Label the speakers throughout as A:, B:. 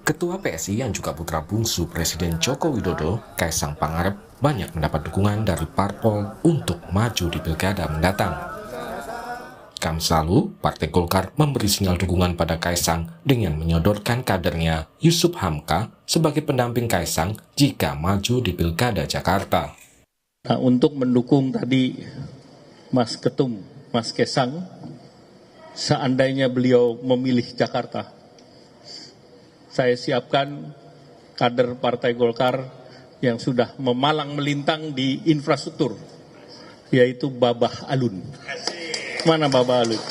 A: Ketua PSI yang juga putra bungsu Presiden Joko Widodo, Kaisang Pangarep, banyak mendapat dukungan dari parpol untuk maju di pilkada mendatang. Kamis lalu, Partai Golkar memberi sinyal dukungan pada Kaisang dengan menyodorkan kadernya Yusuf Hamka sebagai pendamping Kaisang jika maju di pilkada Jakarta.
B: Nah, untuk mendukung tadi Mas Ketum, Mas Kaisang, seandainya beliau memilih Jakarta, saya siapkan kader Partai Golkar yang sudah memalang melintang di infrastruktur, yaitu Babah Alun. Mana Babah Alun?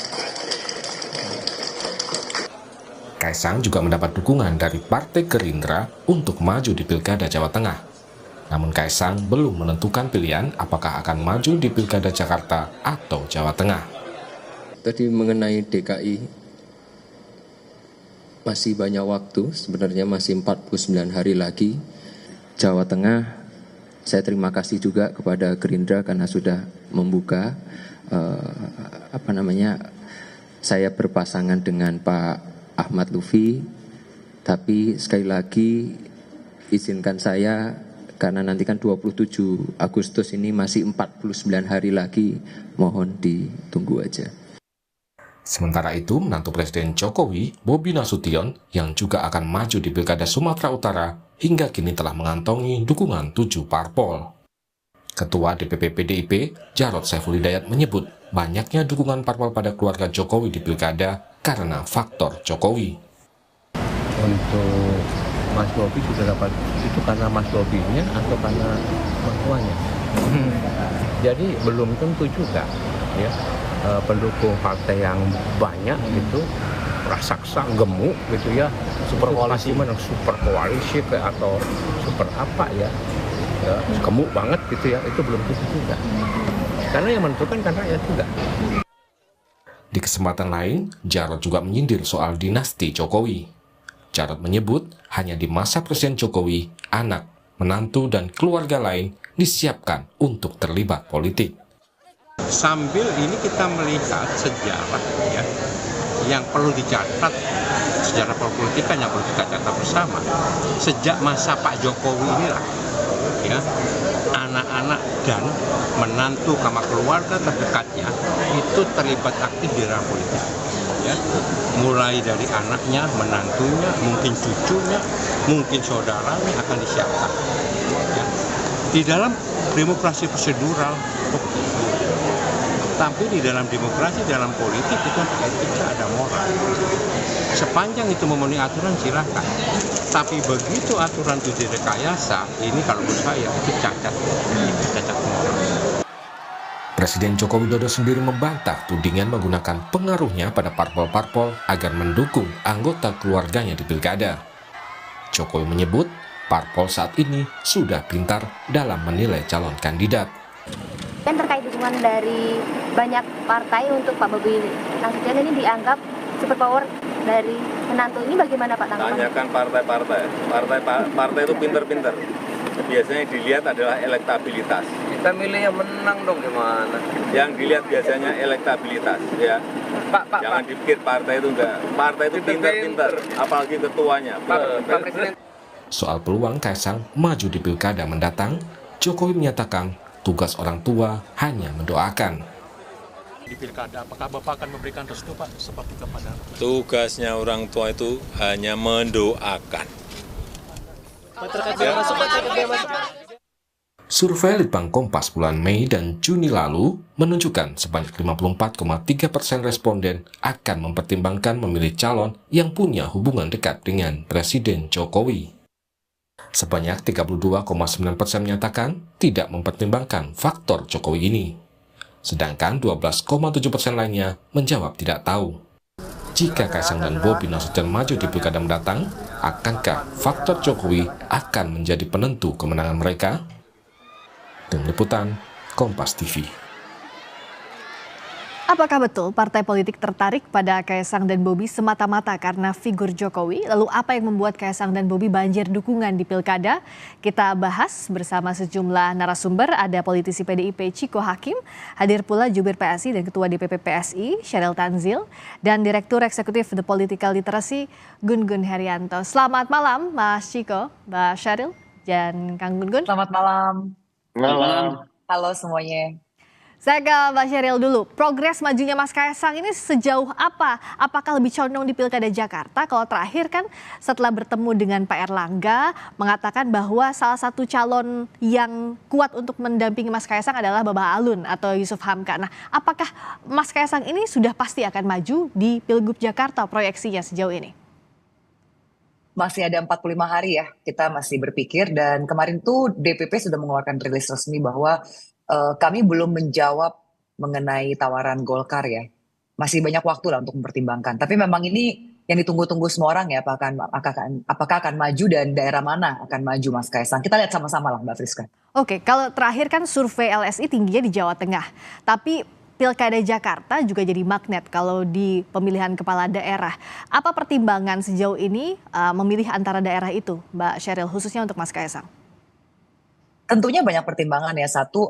A: Kaisang juga mendapat dukungan dari Partai Gerindra untuk maju di Pilkada Jawa Tengah. Namun Kaisang belum menentukan pilihan apakah akan maju di Pilkada Jakarta atau Jawa Tengah.
C: Tadi mengenai DKI, masih banyak waktu, sebenarnya masih 49 hari lagi. Jawa Tengah, saya terima kasih juga kepada Gerindra karena sudah membuka, saya berpasangan dengan Pak Ahmad Lutfi, tapi sekali lagi izinkan saya, karena nanti kan 27 Agustus ini masih 49 hari lagi, mohon ditunggu aja.
A: Sementara itu, menantu Presiden Jokowi, Bobi Nasution, yang juga akan maju di Pilkada Sumatera Utara, hingga kini telah mengantongi dukungan 7 parpol. Ketua DPP PDIP, Jarod Saiful Hidayat menyebut banyaknya dukungan parpol pada keluarga Jokowi di Pilkada karena faktor Jokowi.
D: Untuk Mas Bobi sudah dapat, itu karena Mas Bobinya atau karena mertuanya? Jadi belum tentu juga, ya. Pendukung partai yang banyak gitu, raksasa, gemuk gitu ya, super koalisi mana, super koalisi atau super apa ya, gemuk banget gitu ya, itu belum tentu juga. Karena yang menentukan kan rakyat juga.
A: Di kesempatan lain, Jarod juga menyindir soal dinasti Jokowi. Jarod menyebut hanya di masa Presiden Jokowi, anak, menantu, dan keluarga lain disiapkan untuk terlibat politik.
E: Sambil ini kita melihat sejarah ya, yang perlu dicatat, sejarah perpolitikan yang perlu kita catat bersama. Sejak masa Pak Jokowi inilah ya, anak-anak dan menantu sama keluarga terdekatnya itu terlibat aktif di ranah politik. Ya. Mulai dari anaknya, menantunya, mungkin cucunya, mungkin saudaranya akan disiapkan. Ya. Di dalam demokrasi prosedural, tapi di dalam demokrasi, dalam politik itu ada etika, ada moral. Sepanjang itu memenuhi aturan silahkan. Tapi begitu aturan itu direkayasa, ini kalau menurut saya itu cacat moral.
A: Presiden Joko Widodo sendiri membantah tudingan menggunakan pengaruhnya pada parpol-parpol agar mendukung anggota keluarganya di pilkada. Jokowi menyebut parpol saat ini sudah pintar dalam menilai calon kandidat.
F: Dan terkait dukungan dari banyak partai untuk Pak Bobi Nasution ini dianggap superpower dari menantu ini, bagaimana Pak tanggapannya?
G: Tanyakan partai itu pinter-pinter. Biasanya dilihat adalah elektabilitas.
H: Kita milih yang menang dong, gimana?
G: Yang dilihat biasanya elektabilitas, ya. Jangan dipikir partai itu enggak. Partai itu pinter-pinter, apalagi ketuanya.
H: Pak Presiden.
A: Soal peluang Kaisang maju di pilkada mendatang, Jokowi menyatakan tugas orang tua hanya mendoakan.
I: Di pilkada, apakah Bapak akan memberikan restu Pak seperti kepada?
J: Tugasnya orang tua itu hanya mendoakan.
A: Survei Litbang Kompas bulan Mei dan Juni lalu menunjukkan sebanyak 54,3% responden akan mempertimbangkan memilih calon yang punya hubungan dekat dengan Presiden Jokowi. Sebanyak 32,9% menyatakan tidak mempertimbangkan faktor Jokowi ini. Sedangkan 12,7% lainnya menjawab tidak tahu. Jika Kaisang dan Bobi Nasution maju di pilkada mendatang, akankah faktor Jokowi akan menjadi penentu kemenangan mereka? Tim Liputan, Kompas TV.
K: Apakah betul partai politik tertarik pada Kaesang dan Bobi semata-mata karena figur Jokowi? Lalu apa yang membuat Kaesang dan Bobi banjir dukungan di pilkada? Kita bahas bersama sejumlah narasumber. Ada politisi PDIP Chiko Hakim, hadir pula jubir PSI dan Ketua DPP PSI Syahril Tanzil, dan Direktur Eksekutif The Political Literacy Gun Gun Herianto. Selamat malam Mas Chiko, Mbak Syahril, dan Kang Gun Gun.
L: Selamat malam.
M: Malam.
L: Halo semuanya.
K: Saya ke Mbak Syahril dulu. Progres majunya Mas Kaesang ini sejauh apa? Apakah lebih condong di Pilkada Jakarta? Kalau terakhir kan setelah bertemu dengan Pak Erlangga mengatakan bahwa salah satu calon yang kuat untuk mendampingi Mas Kaesang adalah Babah Alun atau Yusuf Hamka. Nah, apakah Mas Kaesang ini sudah pasti akan maju di Pilgub Jakarta proyeksinya sejauh ini?
L: Masih ada 45 hari ya, kita masih berpikir, dan kemarin tuh DPP sudah mengeluarkan rilis resmi bahwa kami belum menjawab mengenai tawaran Golkar ya. Masih banyak waktu lah untuk mempertimbangkan. Tapi memang ini yang ditunggu-tunggu semua orang ya, apakah akan maju dan daerah mana akan maju Mas Kaesang. Kita lihat sama-sama lah Mbak Friska.
K: Oke, kalau terakhir kan survei LSI tingginya di Jawa Tengah. Tapi Pilkada Jakarta juga jadi magnet kalau di pemilihan kepala daerah. Apa pertimbangan sejauh ini memilih antara daerah itu, Mbak Syahril, khususnya untuk Mas Kaesang?
L: Tentunya banyak pertimbangan ya. Satu,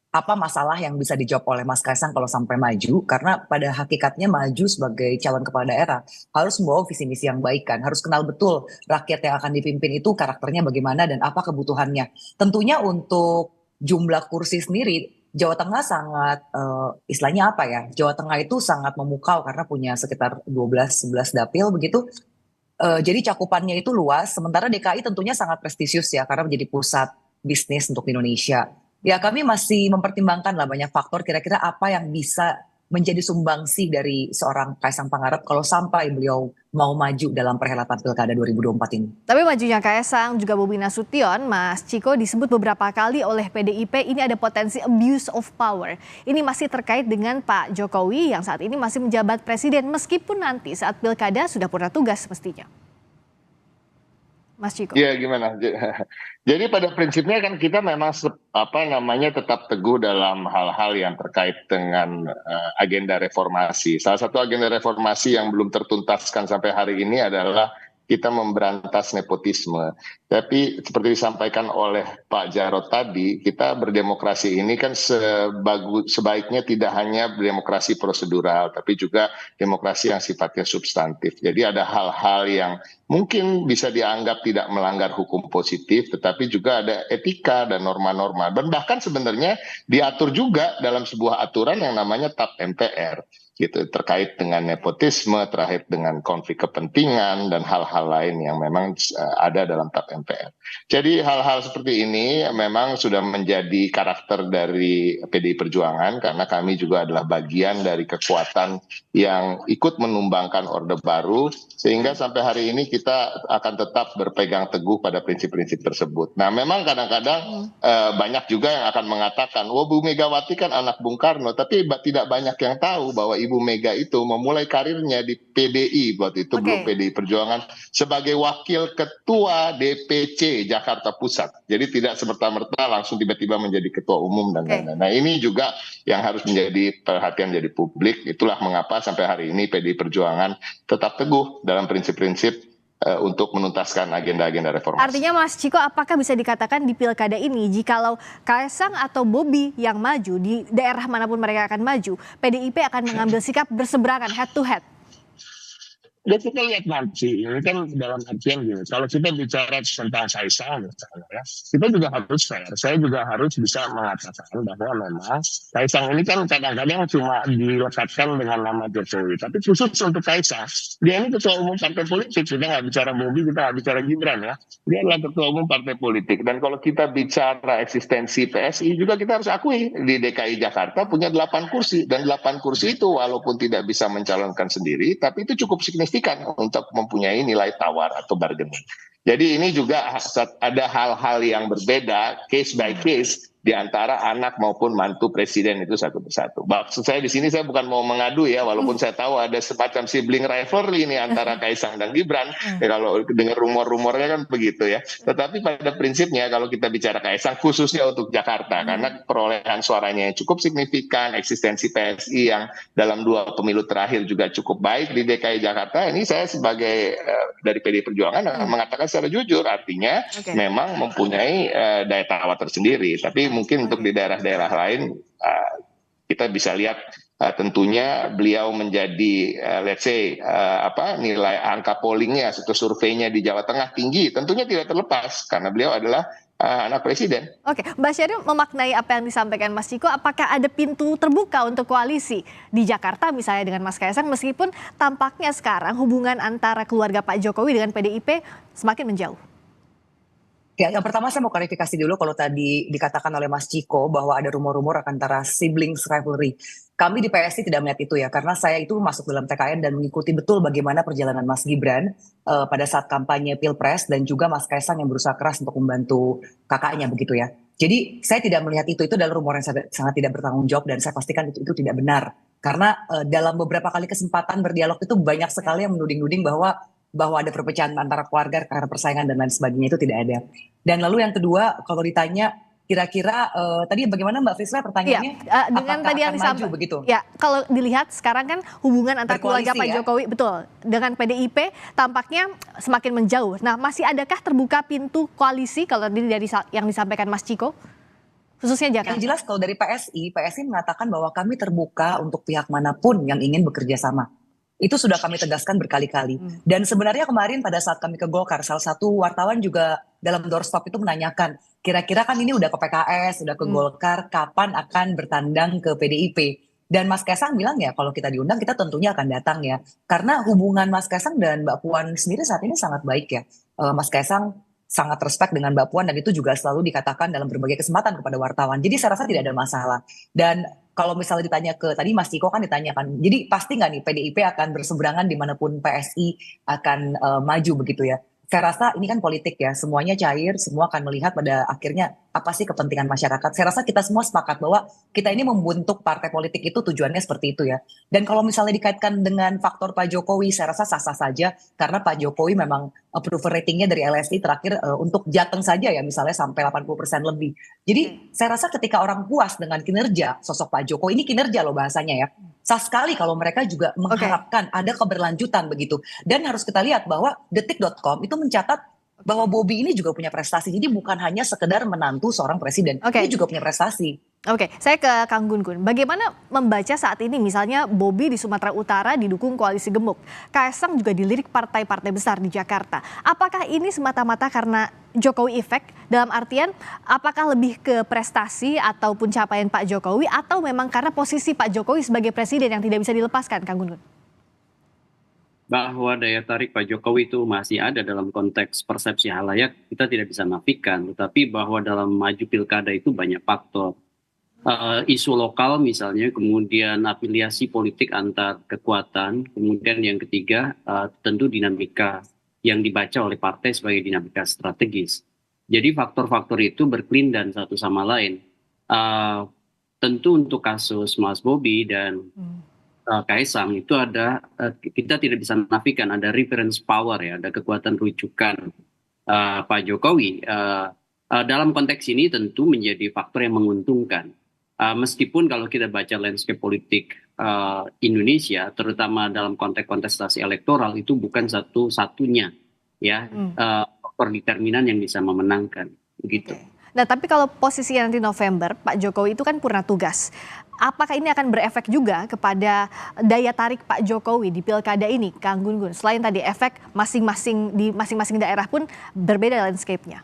L: apa masalah yang bisa dijawab oleh Mas Kaesang kalau sampai maju, karena pada hakikatnya maju sebagai calon kepala daerah harus membawa visi misi yang baik kan, harus kenal betul rakyat yang akan dipimpin itu karakternya bagaimana dan apa kebutuhannya. Tentunya untuk jumlah kursi sendiri Jawa Tengah sangat istilahnya apa ya, Jawa Tengah itu sangat memukau karena punya sekitar 12-11 dapil begitu. Jadi cakupannya itu luas, sementara DKI tentunya sangat prestisius ya karena menjadi pusat bisnis untuk Indonesia. Ya kami masih mempertimbangkan lah banyak faktor, kira-kira apa yang bisa menjadi sumbangsi dari seorang Kaesang Pangarep kalau sampai beliau mau maju dalam perhelatan Pilkada 2024 ini.
K: Tapi majunya Kaesang juga Bobi Nasution, Mas Chiko, disebut beberapa kali oleh PDIP ini ada potensi abuse of power. Ini masih terkait dengan Pak Jokowi yang saat ini masih menjabat presiden meskipun nanti saat Pilkada sudah purna tugas mestinya. Mas Chiko.
M: Iya gimana? Jadi pada prinsipnya kan kita memang tetap teguh dalam hal-hal yang terkait dengan agenda reformasi. Salah satu agenda reformasi yang belum tertuntaskan sampai hari ini adalah kita memberantas nepotisme. Tapi seperti disampaikan oleh Pak Jarod tadi, kita berdemokrasi ini kan sebaiknya tidak hanya demokrasi prosedural, tapi juga demokrasi yang sifatnya substantif. Jadi ada hal-hal yang mungkin bisa dianggap tidak melanggar hukum positif, tetapi juga ada etika dan norma-norma. Dan bahkan sebenarnya diatur juga dalam sebuah aturan yang namanya TAP MPR. Gitu, terkait dengan nepotisme, terkait dengan konflik kepentingan dan hal-hal lain yang memang ada dalam TAP MPR. Jadi hal-hal seperti ini memang sudah menjadi karakter dari PDI Perjuangan karena kami juga adalah bagian dari kekuatan yang ikut menumbangkan Orde Baru sehingga sampai hari ini kita akan tetap berpegang teguh pada prinsip-prinsip tersebut. Nah, memang kadang-kadang banyak juga yang akan mengatakan, "Wah, Bu Megawati kan anak Bung Karno," tapi tidak banyak yang tahu bahwa Ibu Mega itu memulai karirnya di PDI, buat itu belum PDI Perjuangan, sebagai wakil ketua DPC Jakarta Pusat. Jadi tidak semerta-merta langsung tiba-tiba menjadi ketua umum dan lain-lain. Nah ini juga yang harus menjadi perhatian dari publik. Itulah mengapa sampai hari ini PDI Perjuangan tetap teguh dalam prinsip-prinsip untuk menuntaskan agenda-agenda reformasi.
K: Artinya Mas Chiko, apakah bisa dikatakan di pilkada ini jikalau Kaesang atau Bobi yang maju di daerah manapun mereka akan maju, PDIP akan mengambil sikap berseberangan head to head?
M: Ya kita lihat nanti, ini kan dalam artian gini, kalau kita bicara tentang Kaesang misalnya ya, kita juga harus fair. Saya juga harus bisa mengatakan bahwa memang Kaesang ini kan kadang-kadang cuma dilekatkan dengan nama Jokowi. Tapi khusus untuk Kaesang, dia ini ketua umum partai politik. Kita nggak bicara Bobi, kita nggak bicara Gibran ya. Dia adalah ketua umum partai politik. Dan kalau kita bicara eksistensi PSI juga kita harus akui di DKI Jakarta punya 8 kursi. Dan 8 kursi itu walaupun tidak bisa mencalonkan sendiri, tapi itu cukup signifikan untuk mempunyai nilai tawar atau bargaining. Jadi ini juga ada hal-hal yang berbeda, case by case, di antara anak maupun mantu presiden itu satu persatu. Maksud saya di sini saya bukan mau mengadu ya, walaupun saya tahu ada semacam sibling rivalry ini antara Kaisang dan Gibran. Ya, kalau dengar rumor-rumornya kan begitu ya. Tetapi pada prinsipnya kalau kita bicara Kaisang khususnya untuk Jakarta, karena perolehan suaranya yang cukup signifikan, eksistensi PSI yang dalam 2 pemilu terakhir juga cukup baik di DKI Jakarta, ini saya sebagai dari PDI Perjuangan akan mengatakan secara jujur, artinya memang mempunyai daya tawar tersendiri. Tapi mungkin untuk di daerah-daerah lain kita bisa lihat tentunya beliau menjadi let's say nilai angka pollingnya atau surveinya di Jawa Tengah tinggi, tentunya tidak terlepas karena beliau adalah anak presiden.
K: Oke, Mbak Sheryl memaknai apa yang disampaikan Mas Ciko, apakah ada pintu terbuka untuk koalisi di Jakarta misalnya dengan Mas Kaisang, meskipun tampaknya sekarang hubungan antara keluarga Pak Jokowi dengan PDIP semakin menjauh?
L: Ya, yang pertama saya mau klarifikasi dulu kalau tadi dikatakan oleh Mas Ciko bahwa ada rumor-rumor antara siblings rivalry. Kami di PSI tidak melihat itu ya, karena saya itu masuk dalam TKN dan mengikuti betul bagaimana perjalanan Mas Gibran pada saat kampanye Pilpres dan juga Mas Kaisang yang berusaha keras untuk membantu kakaknya begitu ya. Jadi saya tidak melihat itu adalah rumor yang sangat tidak bertanggung jawab dan saya pastikan itu tidak benar. Karena dalam beberapa kali kesempatan berdialog itu banyak sekali yang menuding-nuding bahwa ada perpecahan antara keluarga karena persaingan dan lain sebagainya, itu tidak ada. Dan lalu yang kedua, kalau ditanya kira-kira tadi bagaimana Mbak Frisla pertanyaannya?
K: Ya, dengan tadi yang disampaikan begitu. Ya, kalau dilihat sekarang kan hubungan antara keluarga Pak Jokowi betul dengan PDIP tampaknya semakin menjauh. Nah, masih adakah terbuka pintu koalisi kalau tadi dari yang disampaikan Mas Ciko? Khususnya Jakarta.
L: Yang jelas kalau dari PSI mengatakan bahwa kami terbuka untuk pihak manapun yang ingin bekerja sama. Itu sudah kami tegaskan berkali-kali. Dan sebenarnya kemarin pada saat kami ke Golkar, salah satu wartawan juga dalam doorstop itu menanyakan, kira-kira kan ini udah ke PKS, udah ke Golkar, kapan akan bertandang ke PDIP? Dan Mas Kaisang bilang ya, kalau kita diundang kita tentunya akan datang ya. Karena hubungan Mas Kaisang dan Mbak Puan sendiri saat ini sangat baik ya. Mas Kaisang sangat respect dengan Mbak Puan dan itu juga selalu dikatakan dalam berbagai kesempatan kepada wartawan. Jadi saya rasa tidak ada masalah. Dan kalau misalnya ditanya tadi Mas Ciko kan ditanyakan, jadi pasti nggak nih PDIP akan berseberangan dimanapun PSI akan maju begitu ya. Saya rasa ini kan politik ya, semuanya cair, semua akan melihat pada akhirnya apa sih kepentingan masyarakat. Saya rasa kita semua sepakat bahwa kita ini membentuk partai politik itu tujuannya seperti itu ya. Dan kalau misalnya dikaitkan dengan faktor Pak Jokowi, saya rasa sah-sah saja karena Pak Jokowi memang approval ratingnya dari LSI terakhir untuk Jateng saja ya misalnya sampai 80% lebih. Jadi saya rasa ketika orang puas dengan kinerja sosok Pak Jokowi, ini kinerja loh bahasanya ya. Sah sekali kalau mereka juga mengharapkan ada keberlanjutan begitu. Dan harus kita lihat bahwa detik.com itu mencatat bahwa Bobi ini juga punya prestasi. Jadi bukan hanya sekedar menantu seorang presiden, dia juga punya prestasi.
K: Oke, saya ke Kang Gun-Gun. Bagaimana membaca saat ini misalnya Bobi di Sumatera Utara didukung koalisi gemuk, Kaisang juga dilirik partai-partai besar di Jakarta. Apakah ini semata-mata karena Jokowi efek? Dalam artian apakah lebih ke prestasi ataupun capaian Pak Jokowi atau memang karena posisi Pak Jokowi sebagai presiden yang tidak bisa dilepaskan, Kang Gun-Gun?
N: Bahwa daya tarik Pak Jokowi itu masih ada dalam konteks persepsi halayak, kita tidak bisa nafikan. Tetapi bahwa dalam maju pilkada itu banyak faktor. Isu lokal misalnya, kemudian afiliasi politik antar kekuatan, kemudian yang ketiga tentu dinamika yang dibaca oleh partai sebagai dinamika strategis. Jadi faktor-faktor itu berkelindan satu sama lain. Tentu untuk kasus Mas Bobi dan Kaisang itu ada, kita tidak bisa menafikan ada reference power ya, ada kekuatan rujukan Pak Jokowi. Dalam konteks ini tentu menjadi faktor yang menguntungkan. Meskipun kalau kita baca landscape politik Indonesia, terutama dalam konteks kontestasi elektoral itu bukan satu-satunya ya faktor determinan yang bisa memenangkan begitu.
K: Nah, tapi kalau posisinya nanti November, Pak Jokowi itu kan purna tugas. Apakah ini akan berefek juga kepada daya tarik Pak Jokowi di pilkada ini, Kang Gun-Gun? Selain tadi efek di masing-masing daerah pun berbeda landscape-nya.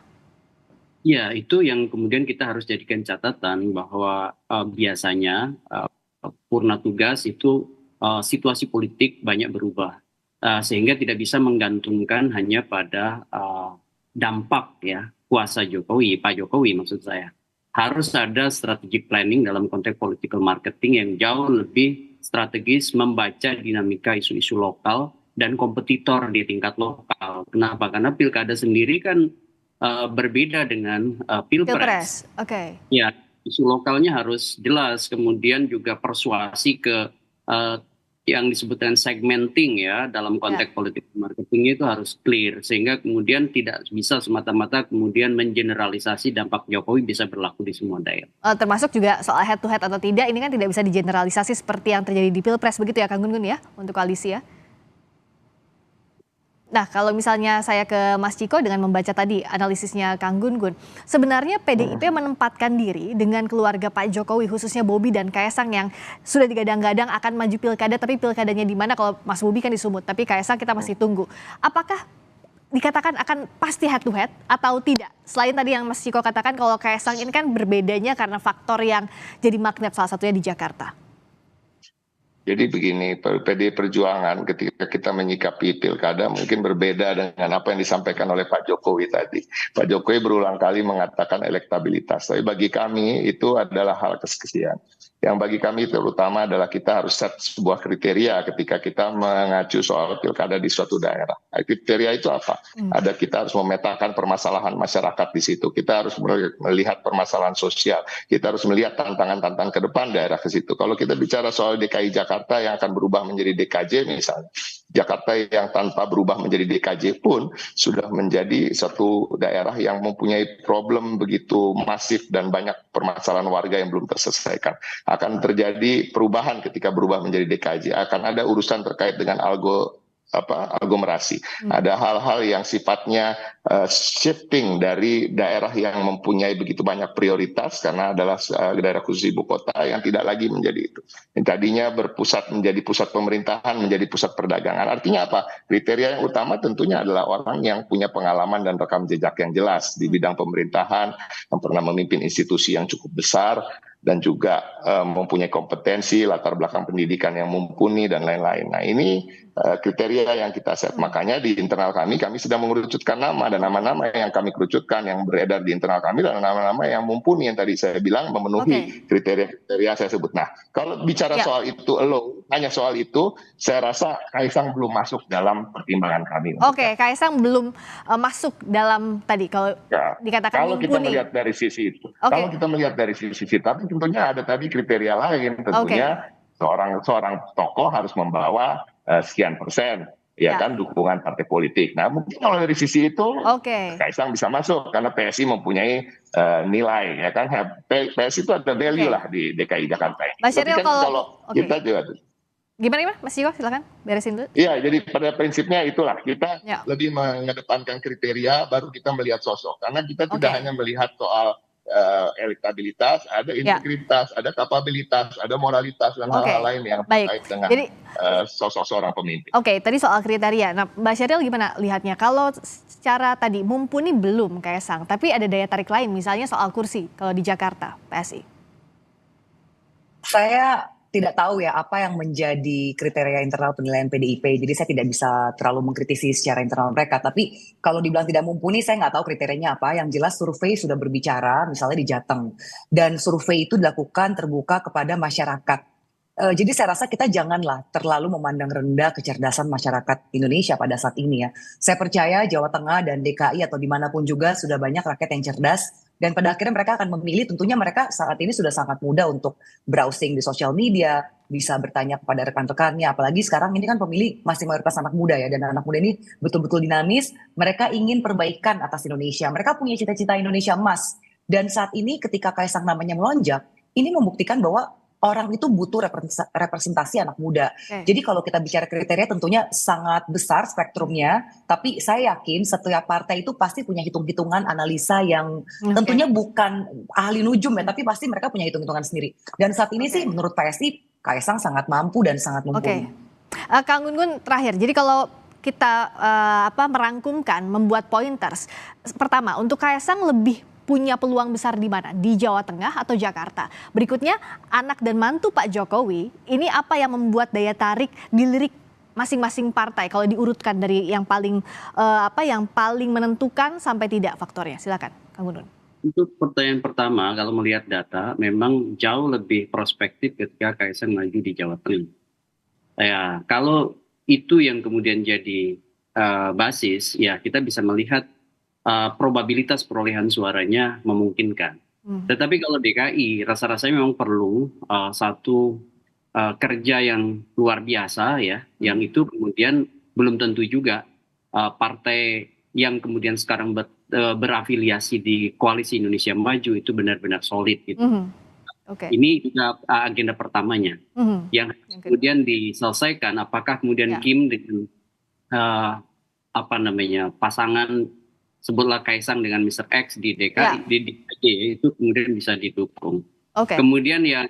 N: Ya, itu yang kemudian kita harus jadikan catatan bahwa biasanya purna tugas itu situasi politik banyak berubah. Sehingga tidak bisa menggantungkan hanya pada dampak ya kuasa Jokowi, Pak Jokowi maksud saya. Harus ada strategic planning dalam konteks political marketing yang jauh lebih strategis membaca dinamika isu-isu lokal dan kompetitor di tingkat lokal. Kenapa? Karena pilkada sendiri kan berbeda dengan pilpres.
K: Oke.
N: Ya, isu lokalnya harus jelas, kemudian juga persuasi ke yang disebutkan segmenting ya dalam konteks politik marketing itu harus clear, sehingga kemudian tidak bisa semata-mata kemudian mengeneralisasi dampak Jokowi bisa berlaku di semua daerah.
K: Termasuk juga soal head to head atau tidak, ini kan tidak bisa digeneralisasi seperti yang terjadi di Pilpres begitu ya Kang Gun-Gun ya untuk koalisi ya. Nah, kalau misalnya saya ke Mas Ciko dengan membaca tadi analisisnya Kang Gun-Gun, sebenarnya PDIP menempatkan diri dengan keluarga Pak Jokowi, khususnya Bobi dan Kaesang yang sudah digadang-gadang akan maju pilkada, tapi pilkadanya di mana? Kalau Mas Bobi kan di Sumut, tapi Kaesang kita masih tunggu. Apakah dikatakan akan pasti head to head atau tidak? Selain tadi yang Mas Ciko katakan kalau Kaesang ini kan berbedanya karena faktor yang jadi magnet salah satunya di Jakarta.
M: Jadi begini, PDI Perjuangan ketika kita menyikapi pilkada mungkin berbeda dengan apa yang disampaikan oleh Pak Jokowi tadi. Pak Jokowi berulang kali mengatakan elektabilitas, tapi bagi kami itu adalah hal kesaksian. Yang bagi kami terutama adalah kita harus set sebuah kriteria ketika kita mengacu soal pilkada di suatu daerah. Kriteria itu apa? Ada kita harus memetakan permasalahan masyarakat di situ. Kita harus melihat permasalahan sosial. Kita harus melihat tantangan-tantangan ke depan daerah ke situ. Kalau kita bicara soal DKI Jakarta yang akan berubah menjadi DKJ misalnya. Jakarta yang tanpa berubah menjadi DKJ pun sudah menjadi satu daerah yang mempunyai problem begitu masif dan banyak permasalahan warga yang belum terselesaikan. Akan terjadi perubahan ketika berubah menjadi DKJ. Akan ada urusan terkait dengan aglomerasi. Ada hal-hal yang sifatnya shifting dari daerah yang mempunyai begitu banyak prioritas karena adalah daerah khusus ibu kota yang tidak lagi menjadi itu. Yang tadinya berpusat menjadi pusat pemerintahan, menjadi pusat perdagangan. Artinya apa? Kriteria yang utama tentunya adalah orang yang punya pengalaman dan rekam jejak yang jelas di bidang pemerintahan, yang pernah memimpin institusi yang cukup besar, dan juga mempunyai kompetensi, latar belakang pendidikan yang mumpuni, dan lain-lain. Nah ini kriteria yang kita set. Makanya di internal kami sedang mengerucutkan nama, dan nama-nama yang kami kerucutkan yang beredar di internal kami adalah nama-nama yang mumpuni yang tadi saya bilang memenuhi kriteria saya sebut. Nah kalau bicara soal itu hanya soal itu, saya rasa Kaesang belum masuk dalam pertimbangan kami.
K: Kaesang belum masuk dalam tadi kalau dikatakan
M: kalau
K: mumpuni.
M: Kita melihat dari sisi itu. Kalau kita melihat dari sisi tapi tentunya ada tadi kriteria lain. Tentunya seorang tokoh harus membawa sekian persen kan dukungan partai politik. Nah mungkin kalau dari sisi itu Kaesang bisa masuk karena PSI mempunyai nilai ya kan. PSI itu ada value lah di DKI Jakarta ini.
K: Mas Syahril,
M: kalau kita juga
K: gimana Mas Ciko, silakan beresin dulu.
M: Iya, jadi pada prinsipnya itulah kita lebih mengedepankan kriteria baru kita melihat sosok, karena kita tidak hanya melihat soal elektabilitas, ada integritas, ada kapabilitas, ada moralitas, dan hal-hal lain yang terkait dengan sosok seorang pemimpin.
K: Tadi soal kriteria. Nah, Mbak Syahril gimana lihatnya? Kalau secara tadi mumpuni belum Kaesang, tapi ada daya tarik lain, misalnya soal kursi kalau di Jakarta, PSI.
L: Saya tidak tahu ya apa yang menjadi kriteria internal penilaian PDIP. Jadi saya tidak bisa terlalu mengkritisi secara internal mereka. Tapi kalau dibilang tidak mumpuni, saya nggak tahu kriterianya apa. Yang jelas survei sudah berbicara, misalnya di Jateng. Dan survei itu dilakukan terbuka kepada masyarakat. Jadi saya rasa kita janganlah terlalu memandang rendah kecerdasan masyarakat Indonesia pada saat ini ya. Saya percaya Jawa Tengah dan DKI atau dimanapun juga sudah banyak rakyat yang cerdas. Dan pada akhirnya mereka akan memilih, tentunya mereka saat ini sudah sangat mudah untuk browsing di sosial media, bisa bertanya kepada rekan-rekannya, apalagi sekarang ini kan pemilih masih mayoritas anak muda ya, dan anak muda ini betul-betul dinamis, mereka ingin perbaikan atas Indonesia, mereka punya cita-cita Indonesia emas, dan saat ini ketika Kaesang namanya melonjak, ini membuktikan bahwa orang itu butuh representasi anak muda. Jadi kalau kita bicara kriteria tentunya sangat besar spektrumnya, tapi saya yakin setiap partai itu pasti punya hitung-hitungan analisa yang tentunya bukan ahli nujum ya, tapi pasti mereka punya hitung-hitungan sendiri. Dan saat ini sih menurut PSI, Kaesang sangat mampu dan sangat mumpuni.
K: Kang Gun-Gun terakhir, jadi kalau kita merangkumkan, membuat pointers, pertama untuk Kaesang lebih punya peluang besar di mana? Di Jawa Tengah atau Jakarta? Berikutnya, anak dan mantu Pak Jokowi, ini apa yang membuat daya tarik dilirik masing-masing partai kalau diurutkan dari yang paling yang paling menentukan sampai tidak faktornya? Silakan, Kang Gun-Gun.
N: Untuk pertanyaan pertama, kalau melihat data, memang jauh lebih prospektif ketika Kaesang maju di Jawa Tengah. Ya, kalau itu yang kemudian jadi basis, ya kita bisa melihat probabilitas perolehan suaranya memungkinkan. Tetapi kalau DKI rasa-rasanya memang perlu satu kerja yang luar biasa ya, yang itu kemudian belum tentu juga partai yang kemudian sekarang berafiliasi di Koalisi Indonesia Maju itu benar-benar solid gitu. Ini juga agenda pertamanya yang kemudian diselesaikan. Apakah kemudian Kim dengan pasangan sebutlah Kaisang dengan Mr. X di DKI di DKI itu kemudian bisa didukung. Kemudian yang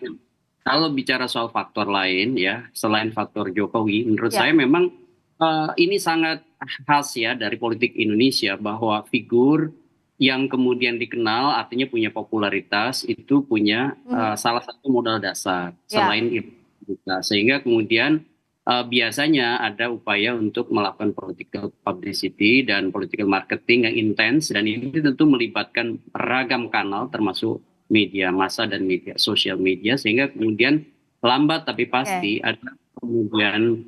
N: kalau bicara soal faktor lain ya selain faktor Jokowi, menurut saya memang ini sangat khas ya dari politik Indonesia bahwa figur yang kemudian dikenal artinya punya popularitas itu punya salah satu modal dasar selain itu, sehingga kemudian biasanya ada upaya untuk melakukan political publicity dan political marketing yang intens, dan ini tentu melibatkan ragam kanal termasuk media massa dan media sosial media, sehingga kemudian lambat tapi pasti ada kemudian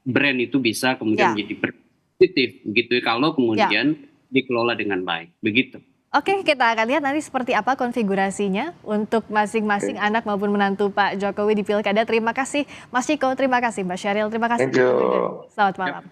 N: brand itu bisa kemudian menjadi positif begitu kalau kemudian dikelola dengan baik begitu.
K: Oke, kita akan lihat nanti seperti apa konfigurasinya untuk masing-masing anak maupun menantu Pak Jokowi di Pilkada. Terima kasih Mas Ciko, terima kasih Mbak Sheryl, terima kasih. Selamat malam.